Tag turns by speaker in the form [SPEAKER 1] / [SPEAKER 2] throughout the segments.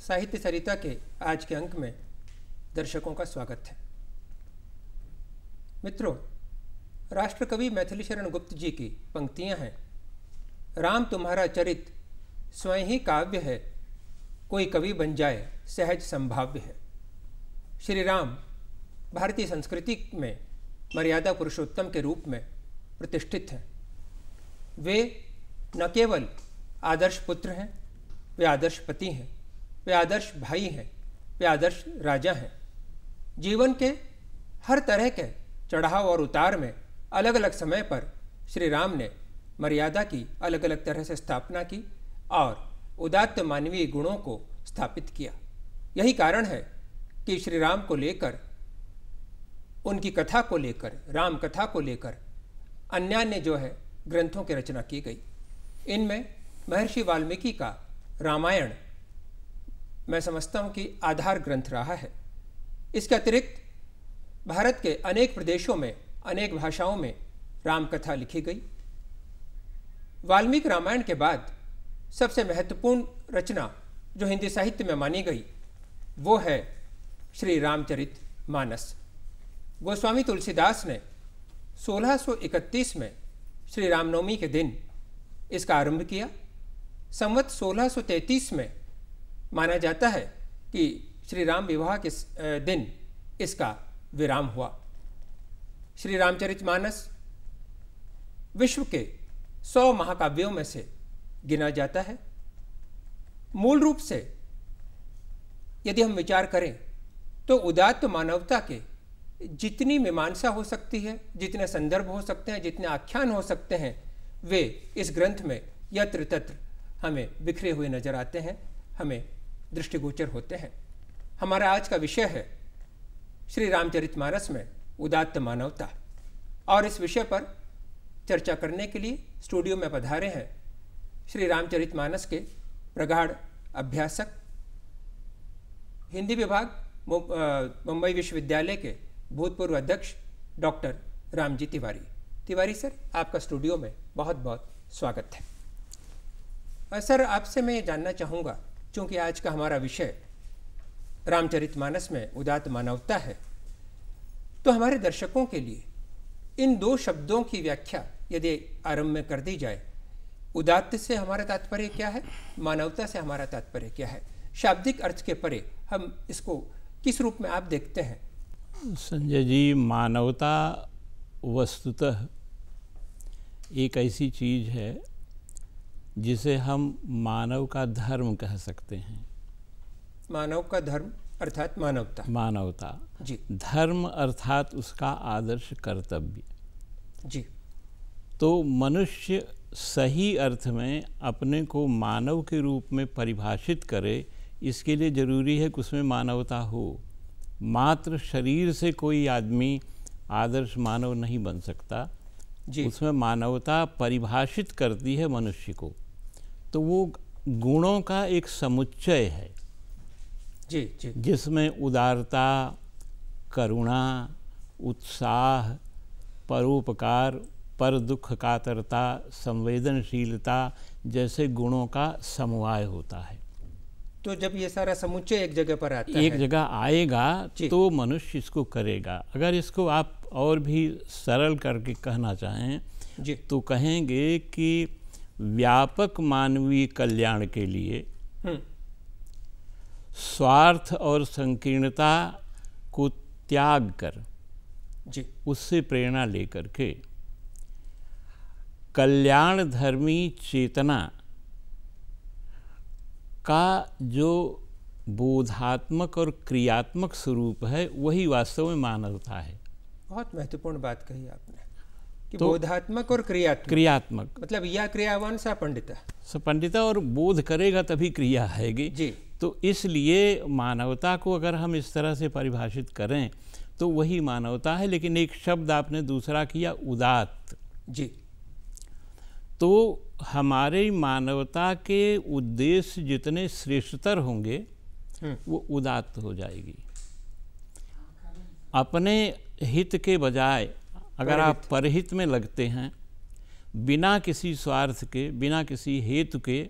[SPEAKER 1] साहित्य सरिता के आज के अंक में दर्शकों का स्वागत है। मित्रों, राष्ट्रकवि मैथिलीशरण गुप्त जी की पंक्तियां हैं, राम तुम्हारा चरित स्वयं ही काव्य है, कोई कवि बन जाए सहज संभाव्य है। श्री राम भारतीय संस्कृति में मर्यादा पुरुषोत्तम के रूप में प्रतिष्ठित हैं। वे न केवल आदर्श पुत्र हैं, वे आदर्श पति हैं, वे आदर्श भाई हैं, वे आदर्श राजा हैं। जीवन के हर तरह के चढ़ाव और उतार में अलग अलग समय पर श्री राम ने मर्यादा की अलग अलग तरह से स्थापना की और उदात्त मानवीय गुणों को स्थापित किया। यही कारण है कि श्री राम को लेकर, उनकी कथा को लेकर, राम कथा को लेकर अन्य जो है ग्रंथों की रचना की गई। इनमें महर्षि वाल्मीकि का रामायण मैं समझता हूँ कि आधार ग्रंथ रहा है। इसके अतिरिक्त भारत के अनेक प्रदेशों में अनेक भाषाओं में रामकथा लिखी गई। वाल्मीकि रामायण के बाद सबसे महत्वपूर्ण रचना जो हिंदी साहित्य में मानी गई वो है श्री रामचरित मानस। गोस्वामी तुलसीदास ने 1631 में श्री रामनवमी के दिन इसका आरंभ किया। संवत 1633 में माना जाता है कि श्री राम विवाह के दिन इसका विराम हुआ। श्री रामचरितमानस विश्व के 100 महाकाव्यों में से गिना जाता है। मूल रूप से यदि हम विचार करें तो उदात्त मानवता के जितनी मीमांसा हो सकती है, जितने संदर्भ हो सकते हैं, जितने आख्यान हो सकते हैं, वे इस ग्रंथ में यत्र तत्र हमें बिखरे हुए नजर आते हैं, हमें दृष्टिगोचर होते हैं। हमारा आज का विषय है श्री रामचरितमानस में उदात्त मानवता, और इस विषय पर चर्चा करने के लिए स्टूडियो में पधारे हैं श्री रामचरितमानस के प्रगाढ़ अभ्यासक, हिंदी विभाग मुंबई विश्वविद्यालय के भूतपूर्व अध्यक्ष डॉक्टर रामजी तिवारी। तिवारी सर, आपका स्टूडियो में बहुत बहुत स्वागत है। सर, आपसे मैं ये जानना चाहूँगा, चूँकि आज का हमारा विषय रामचरितमानस में उदात्त मानवता है, तो हमारे दर्शकों के लिए इन दो शब्दों की व्याख्या यदि आरंभ में कर दी जाए, उदात्त से हमारा तात्पर्य क्या है, मानवता से हमारा तात्पर्य क्या है, शाब्दिक अर्थ के परे हम इसको किस रूप में आप देखते हैं?
[SPEAKER 2] संजय जी, मानवता वस्तुतः एक ऐसी चीज़ है जिसे हम मानव का धर्म कह सकते हैं।
[SPEAKER 1] मानव का धर्म अर्थात मानवता।
[SPEAKER 2] मानवता
[SPEAKER 1] जी।
[SPEAKER 2] धर्म अर्थात उसका आदर्श कर्तव्य।
[SPEAKER 1] जी।
[SPEAKER 2] तो मनुष्य सही अर्थ में अपने को मानव के रूप में परिभाषित करे, इसके लिए ज़रूरी है कि उसमें मानवता हो। मात्र शरीर से कोई आदमी आदर्श मानव नहीं बन सकता
[SPEAKER 1] जी।
[SPEAKER 2] उसमें मानवता परिभाषित करती है मनुष्य को। तो वो गुणों का एक समुच्चय है
[SPEAKER 1] जी जी,
[SPEAKER 2] जिसमें उदारता, करुणा, उत्साह, परोपकार, पर दुख कातरता, संवेदनशीलता जैसे गुणों का समवाय होता है।
[SPEAKER 1] तो जब ये सारा समुच्चय एक जगह पर आता है,
[SPEAKER 2] एक जगह आएगा तो मनुष्य इसको करेगा। अगर इसको आप और भी सरल करके कहना चाहें
[SPEAKER 1] जी,
[SPEAKER 2] तो कहेंगे कि व्यापक मानवीय कल्याण के लिए स्वार्थ और संकीर्णता को त्याग कर
[SPEAKER 1] जी,
[SPEAKER 2] उससे प्रेरणा लेकर के कल्याण धर्मी चेतना का जो बोधात्मक और क्रियात्मक स्वरूप है वही वास्तव में मानवता है।
[SPEAKER 1] बहुत महत्वपूर्ण बात कही आपने कि
[SPEAKER 2] तो
[SPEAKER 1] बोधात्मक और क्रियात्मक मतलब या क्रियावान सा पंडिता
[SPEAKER 2] और बोध करेगा तभी क्रिया आएगी
[SPEAKER 1] जी।
[SPEAKER 2] तो इसलिए मानवता को अगर हम इस तरह से परिभाषित करें तो वही मानवता है। लेकिन एक शब्द आपने दूसरा किया, उदात्त
[SPEAKER 1] जी।
[SPEAKER 2] तो हमारे मानवता के उद्देश्य जितने श्रेष्ठतर होंगे वो उदात्त हो जाएगी। अपने हित के बजाय अगर आप परहित में लगते हैं बिना किसी स्वार्थ के, बिना किसी हेतु के,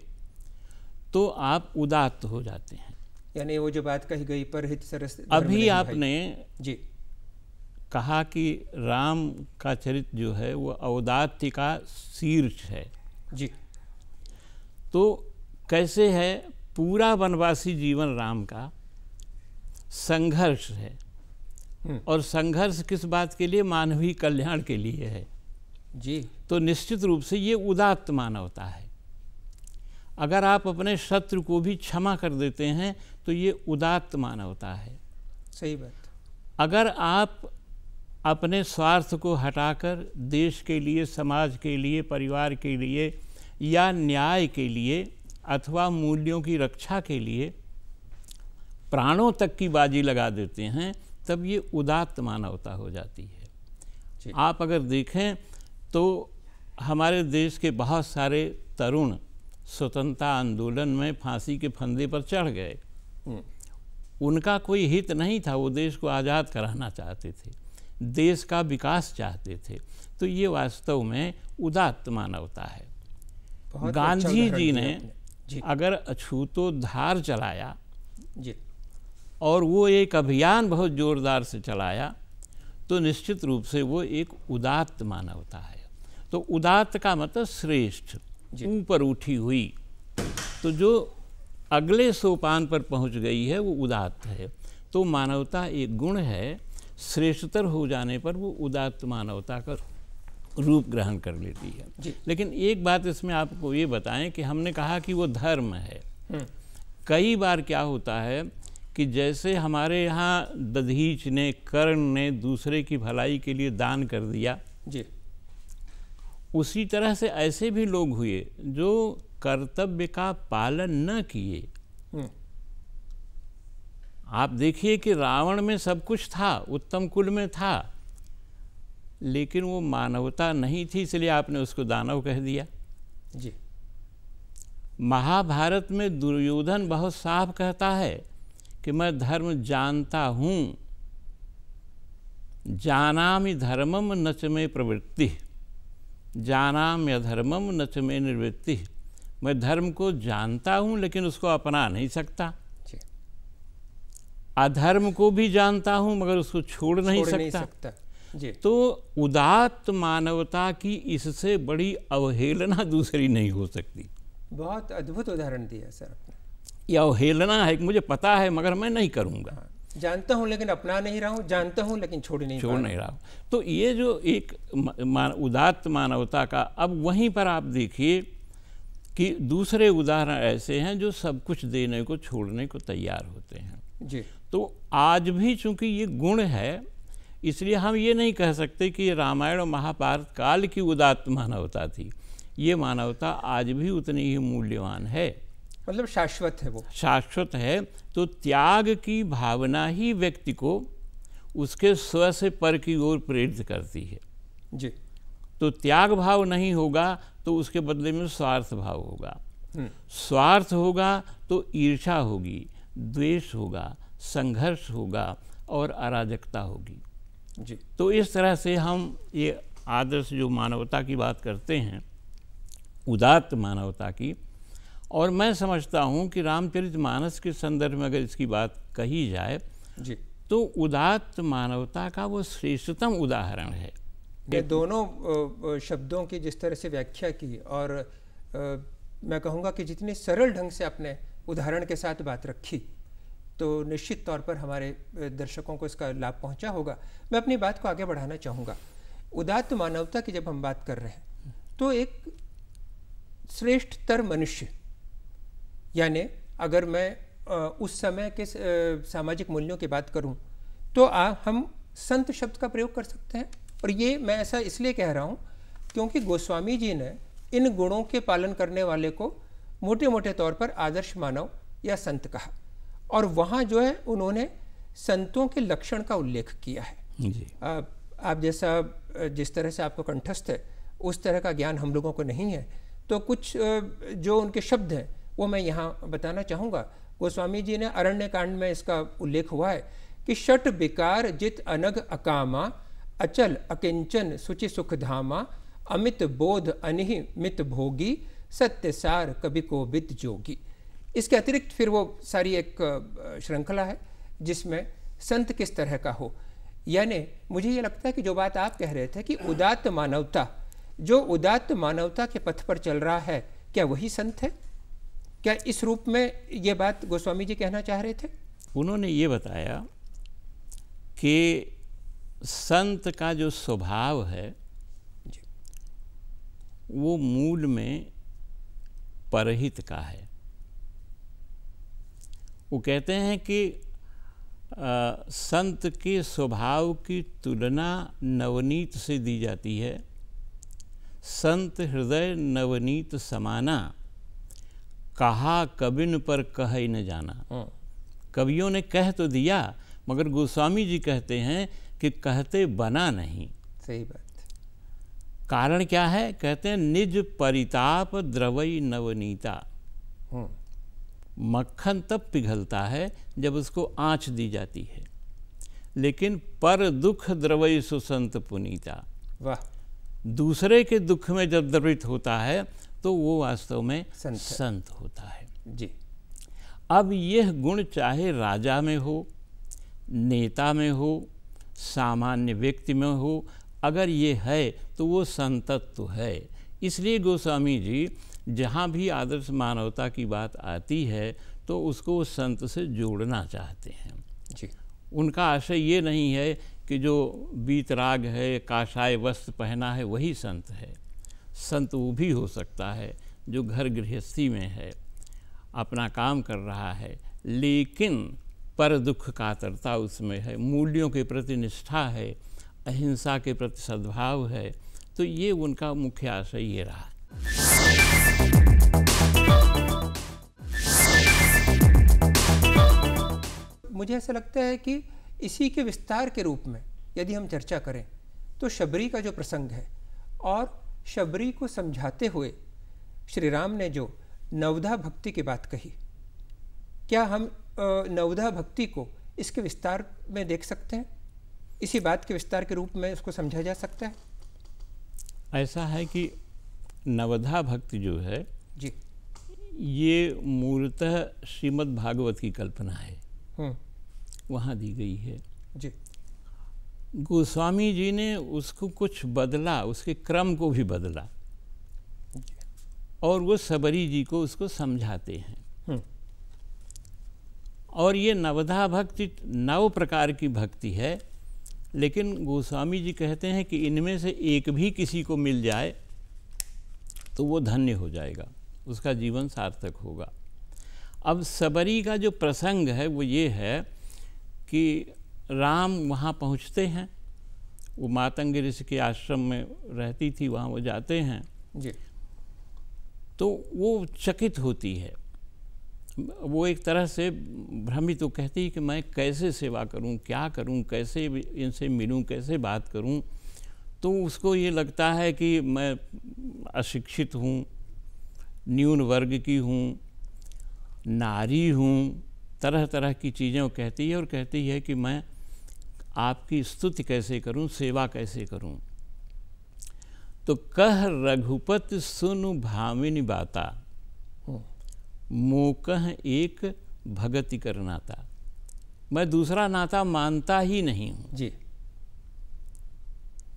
[SPEAKER 2] तो आप उदात्त हो जाते हैं।
[SPEAKER 1] यानी वो जो बात कही गई परहित सरस
[SPEAKER 2] अभी आपने
[SPEAKER 1] जी
[SPEAKER 2] कहा कि राम का चरित्र जो है वो औदात्य का शीर्ष है
[SPEAKER 1] जी।
[SPEAKER 2] तो कैसे है, पूरा वनवासी जीवन राम का संघर्ष है, और संघर्ष किस बात के लिए? मानवीय कल्याण के लिए है
[SPEAKER 1] जी।
[SPEAKER 2] तो निश्चित रूप से ये उदात्त मानवता है। अगर आप अपने शत्रु को भी क्षमा कर देते हैं तो ये उदात्त मानवता है।
[SPEAKER 1] सही बात।
[SPEAKER 2] अगर आप अपने स्वार्थ को हटाकर देश के लिए, समाज के लिए, परिवार के लिए या न्याय के लिए अथवा मूल्यों की रक्षा के लिए प्राणों तक की बाजी लगा देते हैं, तब ये उदात्त मानवता हो जाती है। आप अगर देखें तो हमारे देश के बहुत सारे तरुण स्वतंत्रता आंदोलन में फांसी के फंदे पर चढ़ गए। उनका कोई हित नहीं था, वो देश को आज़ाद कराना चाहते थे, देश का विकास चाहते थे। तो ये वास्तव में उदात्त मानवता है। गांधी जी ने अगर अछूतोद्धार चलाया
[SPEAKER 1] जी,
[SPEAKER 2] और वो एक अभियान बहुत ज़ोरदार से चलाया, तो निश्चित रूप से वो एक उदात्त मानवता है। तो उदात्त का मतलब श्रेष्ठ, ऊपर उठी हुई। तो जो अगले सोपान पर पहुंच गई है वो उदात्त है। तो मानवता एक गुण है, श्रेष्ठतर हो जाने पर वो उदात्त मानवता का रूप ग्रहण कर लेती है। लेकिन एक बात इसमें आपको ये बताएं कि हमने कहा कि वो धर्म है। कई बार क्या होता है कि जैसे हमारे यहाँ दधीच ने, कर्ण ने दूसरे की भलाई के लिए दान कर दिया
[SPEAKER 1] जी,
[SPEAKER 2] उसी तरह से ऐसे भी लोग हुए जो कर्तव्य का पालन न किए। आप देखिए कि रावण में सब कुछ था, उत्तम कुल में था, लेकिन वो मानवता नहीं थी, इसलिए आपने उसको दानव कह दिया
[SPEAKER 1] जी।
[SPEAKER 2] महाभारत में दुर्योधन बहुत साफ कहता है कि मैं धर्म जानता हूँ, जानामि धर्मम न च मे प्रवृत्ति, जानामि अधर्मम न च मे निवृत्ति। मैं धर्म को जानता हूँ लेकिन उसको अपना नहीं सकता, अधर्म को भी जानता हूँ मगर उसको छोड़ नहीं सकता।
[SPEAKER 1] जी।
[SPEAKER 2] तो उदात्त मानवता की इससे बड़ी अवहेलना दूसरी नहीं हो सकती।
[SPEAKER 1] बहुत अद्भुत उदाहरण दिया सर आपने।
[SPEAKER 2] यह अवहेलना है कि मुझे पता है मगर मैं नहीं करूँगा।
[SPEAKER 1] जानता हूँ लेकिन अपना नहीं रहा हूँ, जानता हूँ लेकिन छोड़ नहीं रहा हूँ।
[SPEAKER 2] तो ये जो एक उदात्त मानवता का, अब वहीं पर आप देखिए कि दूसरे उदाहरण ऐसे हैं जो सब कुछ देने को छोड़ने को तैयार होते हैं
[SPEAKER 1] जी।
[SPEAKER 2] तो आज भी चूंकि ये गुण है, इसलिए हम ये नहीं कह सकते कि रामायण और महाभारत काल की उदात्त मानवता थी। ये मानवता आज भी उतनी ही मूल्यवान है,
[SPEAKER 1] मतलब शाश्वत है, वो शाश्वत
[SPEAKER 2] है। तो त्याग की भावना ही व्यक्ति को उसके स्व से पर की ओर प्रेरित करती है
[SPEAKER 1] जी।
[SPEAKER 2] तो त्याग भाव नहीं होगा तो उसके बदले में स्वार्थ भाव होगा, स्वार्थ होगा तो ईर्ष्या होगी, द्वेष होगा, संघर्ष होगा और अराजकता होगी
[SPEAKER 1] जी।
[SPEAKER 2] तो इस तरह से हम ये आदर्श जो मानवता की बात करते हैं, उदात्त मानवता की, और मैं समझता हूँ कि रामचरितमानस के संदर्भ में अगर इसकी बात कही जाए
[SPEAKER 1] जी,
[SPEAKER 2] तो उदात्त मानवता का वो श्रेष्ठतम उदाहरण है।
[SPEAKER 1] ये दोनों शब्दों की जिस तरह से व्याख्या की, और मैं कहूँगा कि जितनी सरल ढंग से आपने उदाहरण के साथ बात रखी, तो निश्चित तौर पर हमारे दर्शकों को इसका लाभ पहुँचा होगा। मैं अपनी बात को आगे बढ़ाना चाहूँगा। उदात्त मानवता की जब हम बात कर रहे हैं तो एक श्रेष्ठतर मनुष्य, यानी अगर मैं उस समय के सामाजिक मूल्यों की बात करूं तो हम संत शब्द का प्रयोग कर सकते हैं। और ये मैं ऐसा इसलिए कह रहा हूं क्योंकि गोस्वामी जी ने इन गुणों के पालन करने वाले को मोटे मोटे तौर पर आदर्श मानव या संत कहा, और वहाँ जो है उन्होंने संतों के लक्षण का उल्लेख किया है
[SPEAKER 2] जी।
[SPEAKER 1] आप जैसा जिस तरह से आपको कंठस्थ है उस तरह का ज्ञान हम लोगों को नहीं है, तो कुछ जो उनके शब्द हैं वो मैं यहाँ बताना चाहूँगा। गोस्वामी जी ने अरण्य कांड में इसका उल्लेख हुआ है कि षट विकार जित अनग अकामा, अचल अकिंचन सुचि सुख धामा, अमित बोध अनिहि मित भोगी, सत्य सार कवि को विद जोगी। इसके अतिरिक्त फिर वो सारी एक श्रृंखला है जिसमें संत किस तरह का हो। यानी मुझे ये लगता है कि जो बात आप कह रहे थे कि उदात्त मानवता, जो उदात्त मानवता के पथ पर चल रहा है, क्या वही संत है? क्या इस रूप में ये बात गोस्वामी जी कहना चाह रहे थे?
[SPEAKER 2] उन्होंने ये बताया कि संत का जो स्वभाव है वो मूल में परहित का है। वो कहते हैं कि संत के स्वभाव की तुलना नवनीत से दी जाती है। संत हृदय नवनीत समाना, कहा कबिन पर कह ही न जाना। कवियों ने कह तो दिया, मगर गोस्वामी जी कहते हैं कि कहते बना नहीं।
[SPEAKER 1] सही बात।
[SPEAKER 2] कारण क्या है? कहते हैं निज परिताप द्रवई नवनीता। मक्खन तब पिघलता है जब उसको आँच दी जाती है, लेकिन पर दुख द्रवई सुसंत पुनीता।
[SPEAKER 1] वाह।
[SPEAKER 2] दूसरे के दुख में जब द्रवित होता है तो वो वास्तव में संत होता है
[SPEAKER 1] जी।
[SPEAKER 2] अब यह गुण चाहे राजा में हो, नेता में हो, सामान्य व्यक्ति में हो, अगर ये है तो वो संतत्व है। इसलिए गोस्वामी जी जहाँ भी आदर्श मानवता की बात आती है तो उसको संत से जोड़ना चाहते हैं
[SPEAKER 1] जी।
[SPEAKER 2] उनका आशय ये नहीं है कि जो बीतराग है, काषाय वस्त्र पहना है, वही संत है। संत वो भी हो सकता है जो घर गृहस्थी में है, अपना काम कर रहा है, लेकिन पर दुख कातरता उसमें है, मूल्यों के प्रति निष्ठा है, अहिंसा के प्रति सद्भाव है। तो ये उनका मुख्य आशय ये रहा।
[SPEAKER 1] मुझे ऐसा लगता है कि इसी के विस्तार के रूप में यदि हम चर्चा करें तो शबरी का जो प्रसंग है और शबरी को समझाते हुए श्री राम ने जो नवधा भक्ति की बात कही, क्या हम नवधा भक्ति को इसके विस्तार में देख सकते हैं? इसी बात के विस्तार के रूप में इसको समझा जा सकता है?
[SPEAKER 2] ऐसा है कि नवधा भक्ति जो है
[SPEAKER 1] जी,
[SPEAKER 2] ये मूलतः श्रीमद् भागवत की कल्पना है, वहाँ दी गई है
[SPEAKER 1] जी।
[SPEAKER 2] गोस्वामी जी ने उसको कुछ बदला, उसके क्रम को भी बदला और वो सबरी जी को उसको समझाते हैं। और ये नवधा भक्ति 9 प्रकार की भक्ति है, लेकिन गोस्वामी जी कहते हैं कि इनमें से एक भी किसी को मिल जाए तो वो धन्य हो जाएगा, उसका जीवन सार्थक होगा। अब सबरी का जो प्रसंग है वो ये है कि राम वहाँ पहुँचते हैं, वो मातंग ऋषि के आश्रम में रहती थी, वहाँ वो जाते हैं
[SPEAKER 1] जी।
[SPEAKER 2] तो वो चकित होती है, वो एक तरह से भ्रमित तो कहती है कि मैं कैसे सेवा करूं, क्या करूं, कैसे इनसे मिलूं, कैसे बात करूं। तो उसको ये लगता है कि मैं अशिक्षित हूं, न्यून वर्ग की हूं, नारी हूं, तरह तरह की चीज़ें वो कहती है और कहती है कि मैं आपकी स्तुति कैसे करूं, सेवा कैसे करूं। तो कह रघुपति सुनु भामिनी बाता, मोकह एक भगति कर नाता। मैं दूसरा नाता मानता ही नहीं हूँ
[SPEAKER 1] जी।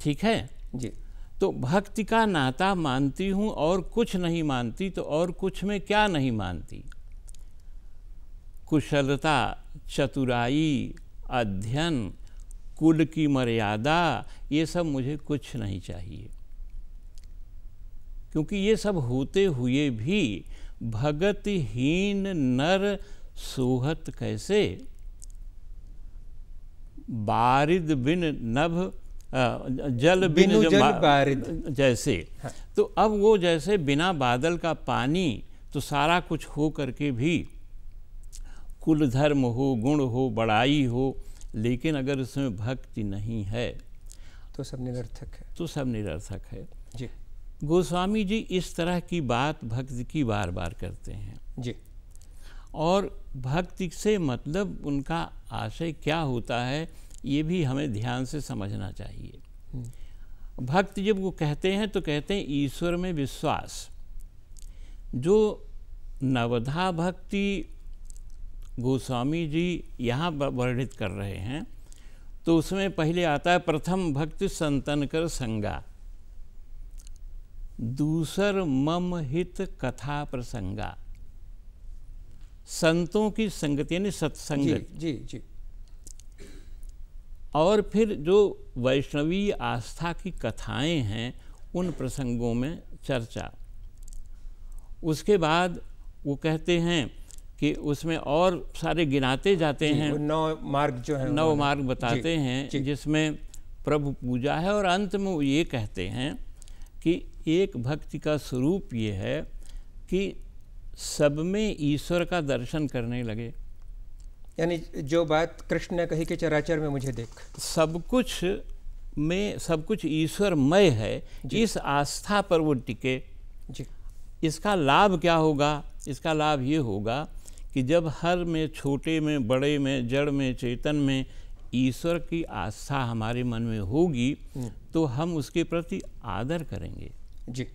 [SPEAKER 2] ठीक है
[SPEAKER 1] जी।
[SPEAKER 2] तो भक्ति का नाता मानती हूँ और कुछ नहीं मानती। तो और कुछ में क्या नहीं मानती? कुशलता, चतुराई, अध्ययन, कुल की मर्यादा, ये सब मुझे कुछ नहीं चाहिए, क्योंकि ये सब होते हुए भी भगतहीन नर सोहत कैसे, बारिद बिन नभ जल बिन
[SPEAKER 1] जल बारिद
[SPEAKER 2] जैसे।
[SPEAKER 1] हाँ।
[SPEAKER 2] तो अब वो जैसे बिना बादल का पानी, तो सारा कुछ हो करके भी कुल धर्म हो, गुण हो, बड़ाई हो, लेकिन अगर उसमें भक्ति नहीं है
[SPEAKER 1] तो सब निरर्थक है।
[SPEAKER 2] तो सब निरर्थक है
[SPEAKER 1] जी।
[SPEAKER 2] गोस्वामी जी इस तरह की बात भक्ति की बार बार करते हैं
[SPEAKER 1] जी।
[SPEAKER 2] और भक्ति से मतलब उनका आशय क्या होता है ये भी हमें ध्यान से समझना चाहिए। भक्ति जब वो कहते हैं तो कहते हैं ईश्वर में विश्वास। जो नवधा भक्ति गोस्वामी जी यहाँ वर्णित कर रहे हैं, तो उसमें पहले आता है प्रथम भक्ति संतन कर संगा, दूसर मम हित कथा प्रसंगा। संतों की संगति यानी सत्संगत।
[SPEAKER 1] जी जी।
[SPEAKER 2] और फिर जो वैष्णवी आस्था की कथाएं हैं उन प्रसंगों में चर्चा। उसके बाद वो कहते हैं कि उसमें और सारे गिनाते जाते हैं,
[SPEAKER 1] 9 मार्ग जो है,
[SPEAKER 2] 9 मार्ग बताते हैं जिसमें प्रभु पूजा है। और अंत में वो ये कहते हैं कि एक भक्ति का स्वरूप ये है कि सब में ईश्वर का दर्शन करने लगे।
[SPEAKER 1] यानी जो बात कृष्ण ने कही कि चराचर में मुझे देख,
[SPEAKER 2] सब कुछ में सब कुछ ईश्वरमय है, इस आस्था पर वो टिके
[SPEAKER 1] जी।
[SPEAKER 2] इसका लाभ क्या होगा? इसका लाभ ये होगा कि जब हर में, छोटे में, बड़े में, जड़ में, चेतन में ईश्वर की आस्था हमारे मन में होगी तो हम उसके प्रति आदर करेंगे
[SPEAKER 1] जी।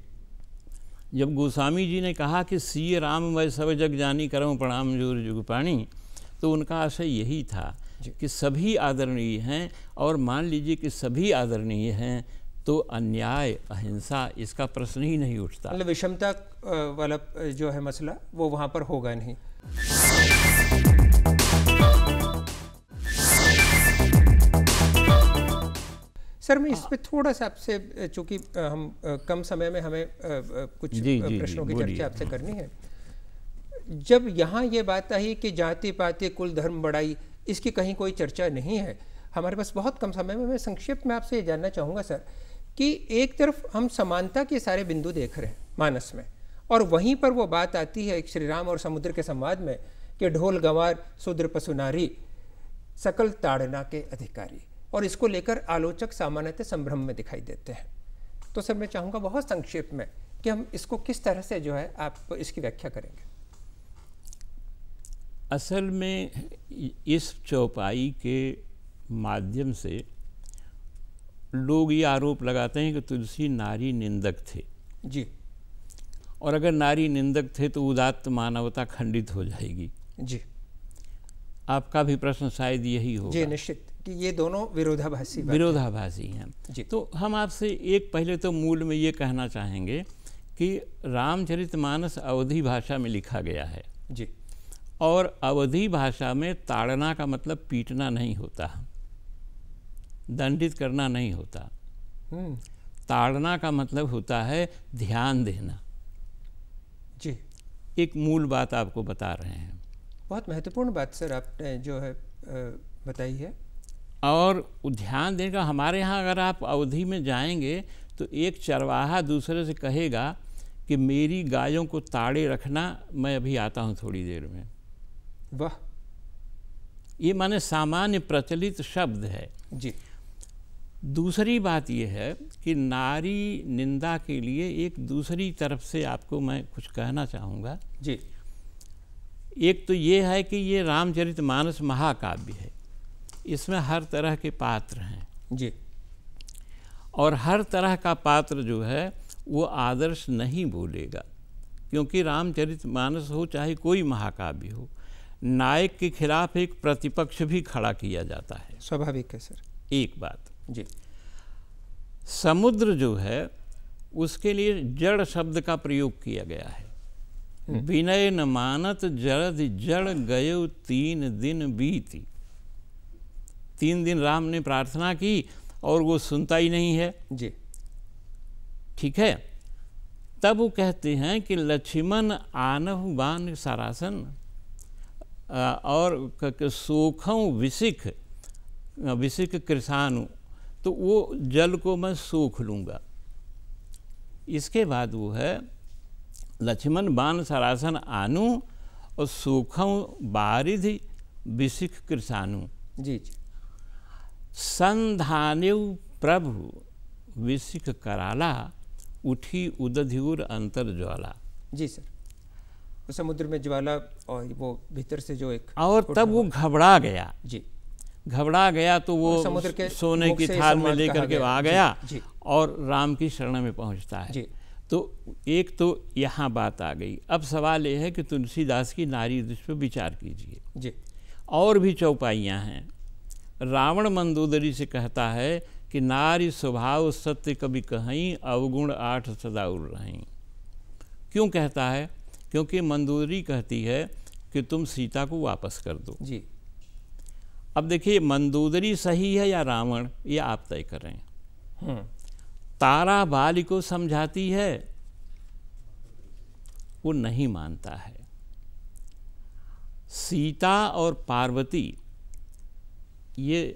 [SPEAKER 2] जब गोस्वामी जी ने कहा कि सीय राम मैं सब जग जानी करऊँ प्रणाम जोर जुग पाणी, तो उनका आशय यही था कि सभी आदरणीय हैं, और मान लीजिए कि सभी आदरणीय हैं तो अन्याय, अहिंसा इसका प्रश्न ही नहीं उठता।
[SPEAKER 1] मतलब विषमता वाला जो है मसला वो वहाँ पर होगा नहीं। सर मैं इस पे थोड़ा सा आपसे, चूँकि हम कम समय में हमें कुछ प्रश्नों की चर्चा आपसे करनी है। जब यहाँ ये बात आई कि जाति पाति कुल धर्म बढ़ाई, इसकी कहीं कोई चर्चा नहीं है। हमारे पास बहुत कम समय में, मैं संक्षेप में आपसे ये जानना चाहूँगा सर कि एक तरफ हम समानता के सारे बिंदु देख रहे हैं मानस में, और वहीं पर वो बात आती है एक श्री राम और समुद्र के संवाद में कि ढोल गंवार शूद्र पशु नारी सकल ताड़ना के अधिकारी, और इसको लेकर आलोचक सामान्यतः संभ्रम में दिखाई देते हैं। तो सर मैं चाहूँगा बहुत संक्षेप में कि हम इसको किस तरह से जो है आप इसकी व्याख्या करेंगे।
[SPEAKER 2] असल में इस चौपाई के माध्यम से लोग ये आरोप लगाते हैं कि तुलसी नारी निंदक थे
[SPEAKER 1] जी,
[SPEAKER 2] और अगर नारी निंदक थे तो उदात्त मानवता खंडित हो जाएगी
[SPEAKER 1] जी।
[SPEAKER 2] आपका भी प्रश्न शायद यही होगा।
[SPEAKER 1] जी निश्चित कि ये दोनों
[SPEAKER 2] विरोधाभासी हैं जी। तो हम आपसे एक पहले तो मूल में ये कहना चाहेंगे कि रामचरितमानस अवधी भाषा में लिखा गया है
[SPEAKER 1] जी,
[SPEAKER 2] और अवधी भाषा में ताड़ना का मतलब पीटना नहीं होता, दंडित करना नहीं होता। ताड़ना का मतलब होता है ध्यान देना
[SPEAKER 1] जी।
[SPEAKER 2] एक मूल बात आपको बता रहे हैं।
[SPEAKER 1] बहुत महत्वपूर्ण बात सर आपने जो है बताई है।
[SPEAKER 2] और ध्यान देने का, हमारे यहाँ अगर आप अवधि में जाएंगे तो एक चरवाहा दूसरे से कहेगा कि मेरी गायों को ताड़े रखना, मैं अभी आता हूँ थोड़ी देर में।
[SPEAKER 1] वाह,
[SPEAKER 2] ये माने सामान्य प्रचलित शब्द है
[SPEAKER 1] जी।
[SPEAKER 2] दूसरी बात यह है कि नारी निंदा के लिए एक दूसरी तरफ से आपको मैं कुछ कहना चाहूँगा
[SPEAKER 1] जी।
[SPEAKER 2] एक तो ये है कि ये रामचरितमानस महाकाव्य है, इसमें हर तरह के पात्र हैं
[SPEAKER 1] जी,
[SPEAKER 2] और हर तरह का पात्र जो है वो आदर्श नहीं बोलेगा, क्योंकि रामचरितमानस हो चाहे कोई महाकाव्य हो, नायक के खिलाफ एक प्रतिपक्ष भी खड़ा किया जाता है।
[SPEAKER 1] स्वाभाविक है सर।
[SPEAKER 2] एक बात
[SPEAKER 1] जी।
[SPEAKER 2] समुद्र जो है उसके लिए जड़ शब्द का प्रयोग किया गया है। विनय न मानत जड़ जड़ गयो 3 दिन बीती। 3 दिन राम ने प्रार्थना की और वो सुनता ही नहीं है
[SPEAKER 1] जी,
[SPEAKER 2] ठीक है। तब वो कहते हैं कि लक्ष्मण आनहु बान सरासन और सोखों विसिख विसिख कृषाणु, तो वो जल को मैं सोख लूँगा। इसके बाद वो है लक्ष्मण बान सरासन आनु और सोखों बारिधि विसिख कृषाणु
[SPEAKER 1] जी जी।
[SPEAKER 2] संधान्यु प्रभु विसिख कराला उठी उदध्यूर अंतर ज्वाला।
[SPEAKER 1] जी सर, तो समुद्र में ज्वाला और वो भीतर से जो एक,
[SPEAKER 2] और तब वो घबरा गया
[SPEAKER 1] जी,
[SPEAKER 2] घबरा गया तो वो
[SPEAKER 1] समुद्र के
[SPEAKER 2] सोने की थाल में लेकर के आ गया
[SPEAKER 1] जी, जी।
[SPEAKER 2] और राम की शरण में पहुंचता है
[SPEAKER 1] जी।
[SPEAKER 2] तो एक तो यहाँ बात आ गई। अब सवाल यह है कि तुलसीदास की नारी दृष्टि पर विचार कीजिए
[SPEAKER 1] जी।
[SPEAKER 2] और भी चौपाइयाँ हैं। रावण मंदोदरी से कहता है कि नारी स्वभाव सत्य कभी कहीं, अवगुण आठ सदा उड़ रहीं। क्यों कहता है? क्योंकि मंदोदरी कहती है कि तुम सीता को वापस कर दो
[SPEAKER 1] जी।
[SPEAKER 2] अब देखिए, मंदोदरी सही है या रावण, ये आप तय करें। तारा बाली को समझाती है, वो नहीं मानता है। सीता और पार्वती ये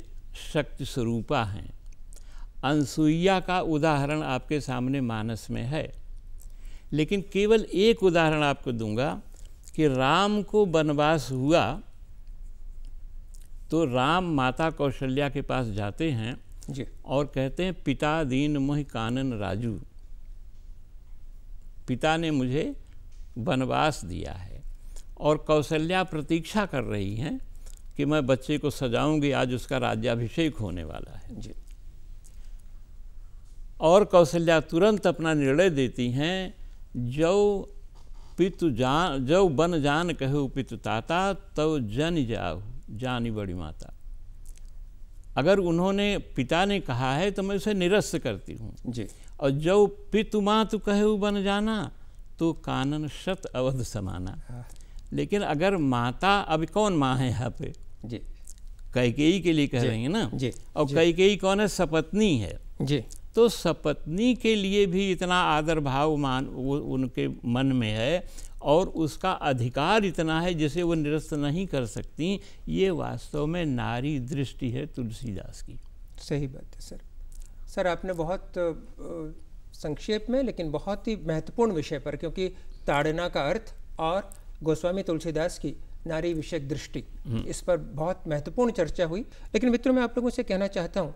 [SPEAKER 2] शक्ति स्वरूपा हैं। अनसुईया का उदाहरण आपके सामने मानस में है, लेकिन केवल एक उदाहरण आपको दूंगा कि राम को वनवास हुआ तो राम माता कौशल्या के पास जाते हैं
[SPEAKER 1] जी।
[SPEAKER 2] और कहते हैं, पिता दीन मोहि कानन राजू, पिता ने मुझे वनवास दिया है। और कौशल्या प्रतीक्षा कर रही हैं कि मैं बच्चे को सजाऊंगी, आज उसका राज्याभिषेक होने वाला है
[SPEAKER 1] जी।
[SPEAKER 2] और कौशल्या तुरंत अपना निर्णय देती हैं, जो बन जान कहु पितु ताता, तो जन जाहु जानी बड़ी माता। अगर उन्होंने, पिता ने कहा है तो मैं उसे निरस्त करती हूँ
[SPEAKER 1] जी।
[SPEAKER 2] और जो पितु मातु कहु बन जाना, तो कानन शत अवध समाना। लेकिन अगर माता, अभी कौन माँ है यहाँ पे? जी, कैकेयी के लिए कह रही है ना जी। और कैकेयी कौन है? सपत्नी है जी। तो सपत्नी के लिए भी इतना आदर भाव वो उनके मन में है और उसका अधिकार इतना है जिसे वो निरस्त नहीं कर सकती। ये वास्तव में नारी दृष्टि है तुलसीदास की।
[SPEAKER 1] सही बात है सर। सर आपने बहुत संक्षेप में लेकिन बहुत ही महत्वपूर्ण विषय पर, क्योंकि ताड़ना का अर्थ और गोस्वामी तुलसीदास की नारी विषयक दृष्टि, इस पर बहुत महत्वपूर्ण चर्चा हुई। लेकिन मित्रों, मैं आप लोगों से कहना चाहता हूँ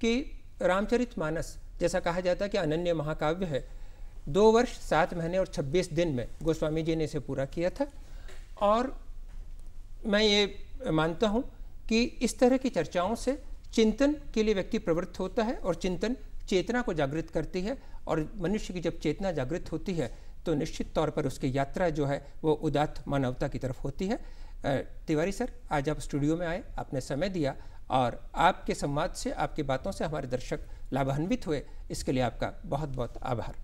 [SPEAKER 1] कि रामचरितमानस, जैसा कहा जाता है कि अनन्य महाकाव्य है, 2 वर्ष 7 महीने और 26 दिन में गोस्वामी जी ने इसे पूरा किया था। और मैं ये मानता हूँ कि इस तरह की चर्चाओं से चिंतन के लिए व्यक्ति प्रवृत्त होता है और चिंतन चेतना को जागृत करती है। और मनुष्य की जब चेतना जागृत होती है तो निश्चित तौर पर उसकी यात्रा जो है वो उदात्त मानवता की तरफ होती है। तिवारी सर, आज आप स्टूडियो में आए, आपने समय दिया और आपके संवाद से, आपकी बातों से हमारे दर्शक लाभान्वित हुए, इसके लिए आपका बहुत बहुत आभार।